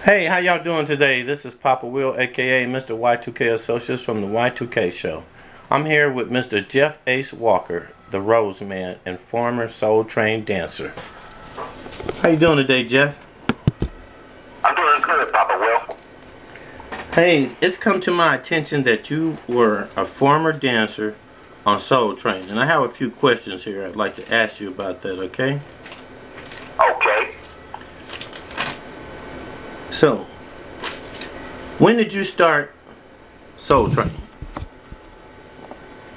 Hey, how y'all doing today? This is Papa Will, aka Mr. Y2K Associates from the Y2K Show. I'm here with Mr. Jeff Ace Walker, the Rose Man and former Soul Train dancer. How you doing today, Jeff? I'm doing good, Papa Will. Hey, it's come to my attention that you were a former dancer on Soul Train, and I have a few questions here I'd like to ask you about that, okay? Okay. So, when did you start Soul Train?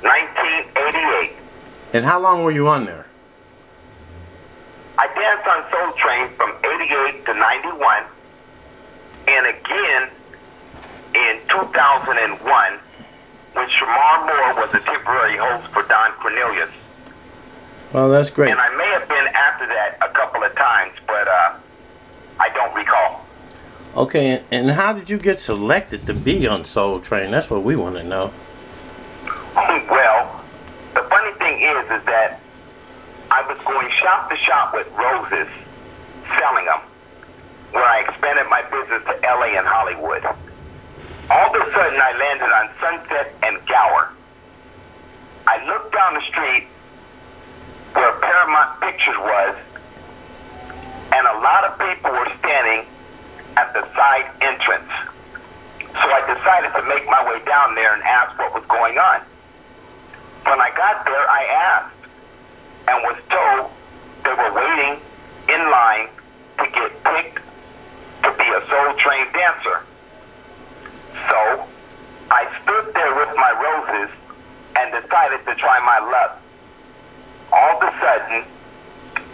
1988. And how long were you on there? I danced on Soul Train from 88 to 91, and again in 2001, when Shamar Moore was a temporary host for Don Cornelius. Well, that's great. And I may have been after that a couple of times, but I don't recall. Okay, and how did you get selected to be on Soul Train? That's what we want to know. Well, the funny thing is that I was going shop to shop with roses, selling them, where I expanded my business to LA and Hollywood. All of a sudden, I landed on Sunset and Gower. I looked down the street where Paramount Pictures was, and a lot of people were standing at the side entrance. So I decided to make my way down there and ask what was going on. When I got there, I asked and was told they were waiting in line to get picked to be a Soul Train dancer. So I stood there with my roses and decided to try my luck. All of a sudden,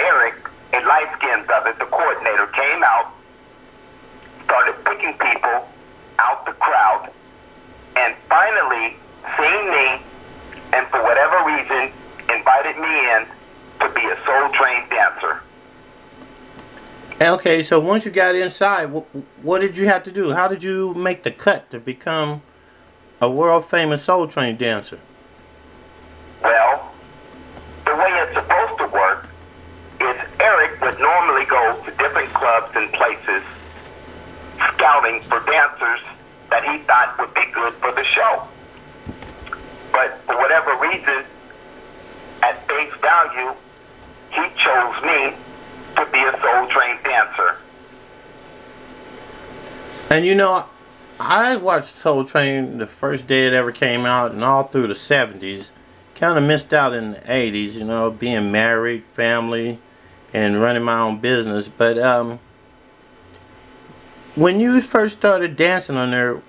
Eric, a light-skinned brother, the coordinator, came out, started picking people out the crowd, and finally, seeing me, and for whatever reason, invited me in to be a Soul Train dancer. Okay, so once you got inside, what did you have to do? How did you make the cut to become a world-famous Soul Train dancer? Well, the way it's supposed to work is Eric would normally go to different clubs and places scouting for dancers that he thought would be good for the show. But for whatever reason, at face value, he chose me to be a Soul Train dancer. And you know, I watched Soul Train the first day it ever came out and all through the 70s. Kind of missed out in the 80s, you know, being married, family, and running my own business. But when you first started dancing on there,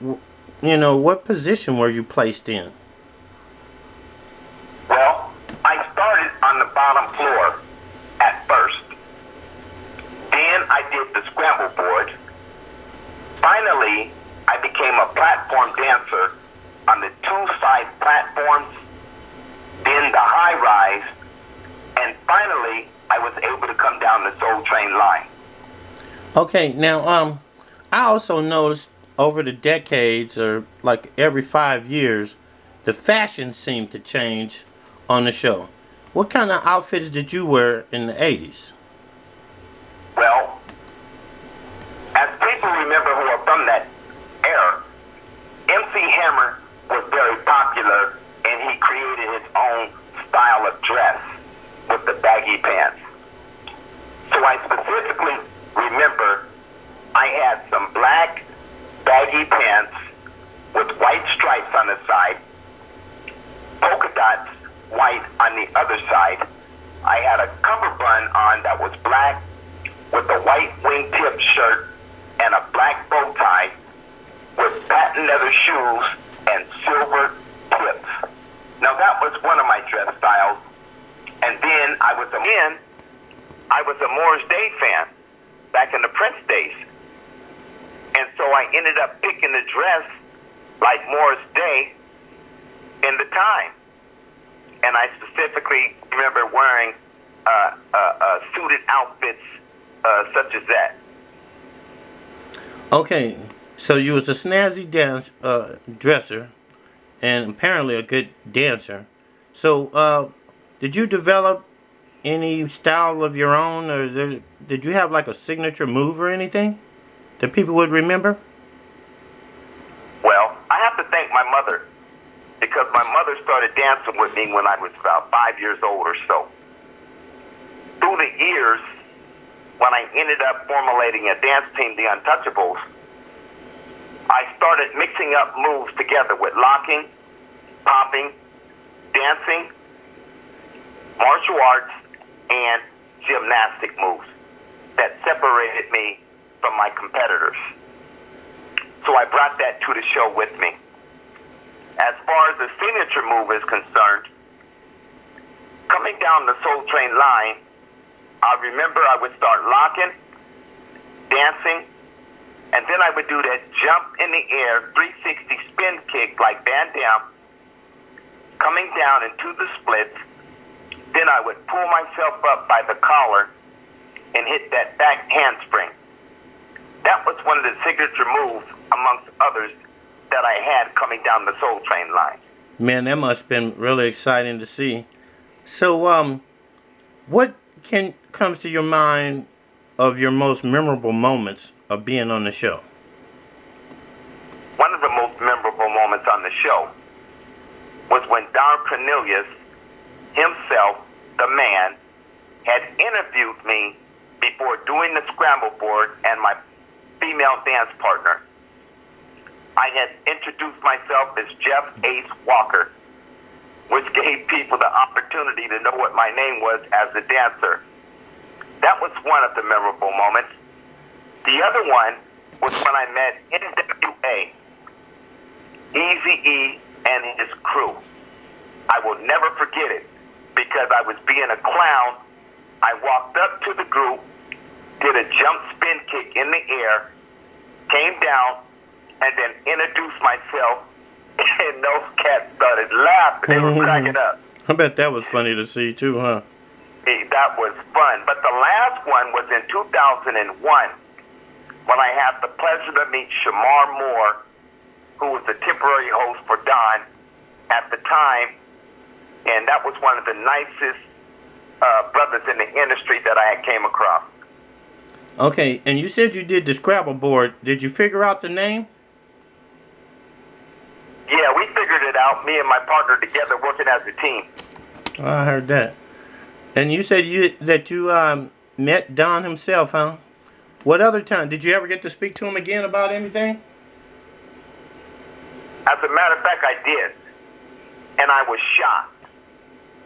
you know, what position were you placed in? Well, I started on the bottom floor at first. Then I did the scramble board. Finally, I became a platform dancer on the two side platforms, then the high rise, and finally, I was able to come down the Soul Train line. Okay, now, I also noticed over the decades, or like every 5 years, the fashion seemed to change on the show. What kind of outfits did you wear in the 80s? Well, as people remember who are from that era, MC Hammer was very popular and he created his own style of dress with the baggy pants. So I specifically remember I had some black baggy pants with white stripes on the side, polka dots white on the other side. I had a cummerbund on that was black with a white wingtip shirt and a black bow tie with patent leather shoes and silver tips. Now that was one of my dress styles. And then I was a Morris Day fan back in the Prince days. And so I ended up picking the dress like Morris Day in the time. And I specifically remember wearing suited outfits such as that. Okay, so you was a snazzy dresser, and apparently a good dancer. So, did you develop any style of your own, or did you have like a signature move or anything? that people would remember? Well, I have to thank my mother, because my mother started dancing with me when I was about 5 years old or so. Through the years, when I ended up formulating a dance team, the Untouchables, I started mixing up moves together with locking, popping, dancing, martial arts, and gymnastic moves that separated me from my competitors. So I brought that to the show with me. As far as the signature move is concerned, coming down the Soul Train line, I remember I would start locking, dancing, and then I would do that jump in the air, 360 spin kick like Van Damme, coming down into the splits. Then I would pull myself up by the collar and hit that back handspring. That was one of the signature moves, amongst others, that I had coming down the Soul Train line. Man, that must have been really exciting to see. So, what comes to your mind of your most memorable moments of being on the show? One of the most memorable moments on the show was when Don Cornelius himself, the man, had interviewed me before doing the scramble board and my female dance partner. I had introduced myself as Jeff Ace Walker, which gave people the opportunity to know what my name was as a dancer. That was one of the memorable moments. The other one was when I met NWA, Eazy-E and his crew. I will never forget it, because I was being a clown. I walked up to the group, did a jump spin kick in the air, came down, and then introduced myself, and those cats started laughing. They were cracking up. I bet that was funny to see too, huh? That was fun. But the last one was in 2001, when I had the pleasure to meet Shamar Moore, who was the temporary host for Don at the time, and that was one of the nicest brothers in the industry that I had came across. Okay, and you said you did the Scrabble board. Did you figure out the name? Yeah, we figured it out, me and my partner together, working as a team. I heard that. And you said that you met Don himself, huh? What other time? Did you ever get to speak to him again about anything? As a matter of fact, I did. And I was shocked,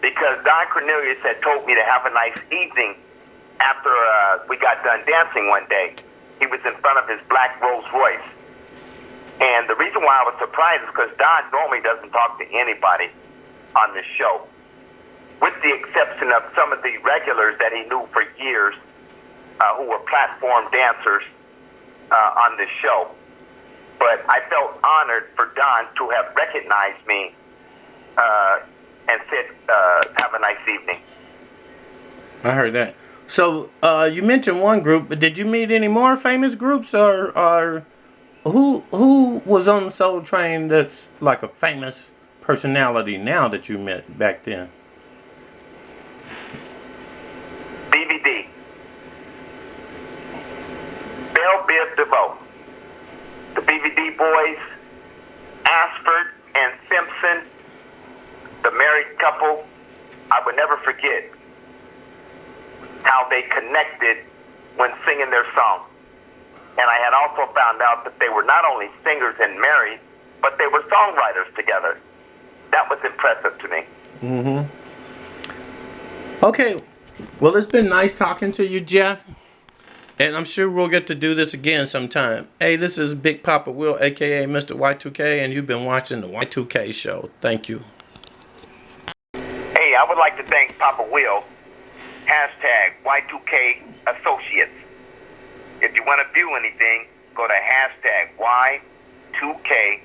because Don Cornelius had told me to have a nice evening after we got done dancing one day. He was in front of his black Rolls Royce. And the reason why I was surprised is because Don normally doesn't talk to anybody on the show, with the exception of some of the regulars that he knew for years, who were platform dancers on the show. But I felt honored for Don to have recognized me and said, have a nice evening. I heard that. So, you mentioned one group, but did you meet any more famous groups, or who was on Soul Train that's like a famous personality now that you met back then? BVD. Belle Biv DeVoe. The BVD boys, Ashford and Simpson, the married couple. I would never forget how they connected when singing their song. And I had also found out that they were not only singers and married, but they were songwriters together. That was impressive to me. Mm-hmm. Okay. Well, it's been nice talking to you, Jeff. And I'm sure we'll get to do this again sometime. Hey, this is Big Papa Will, a.k.a. Mr. Y2K, and you've been watching the Y2K Show. Thank you. Hey, I would like to thank Papa Will, hashtag Y2K Associates. If you want to view anything, go to hashtag Y2K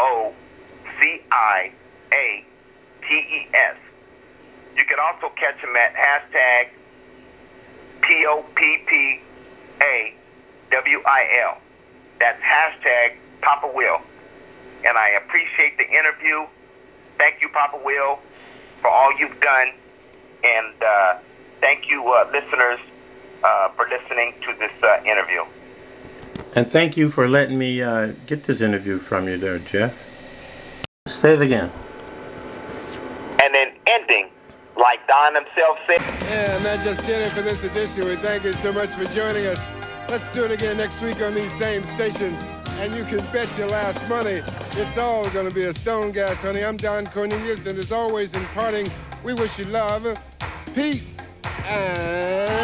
ASSOCIATES. You can also catch him at hashtag POPPAWIL. That's hashtag Papa Will. And I appreciate the interview. Thank you, Papa Will, for all you've done. And thank you, listeners, for listening to this interview. And thank you for letting me get this interview from you there, Jeff. Say it again. And then ending, like Don himself said. Yeah, man, just get it for this edition. We thank you so much for joining us. Let's do it again next week on these same stations. And you can bet your last money it's all going to be a stone gas, honey. I'm Don Cornelius, and as always in parting, we wish you love, peace, and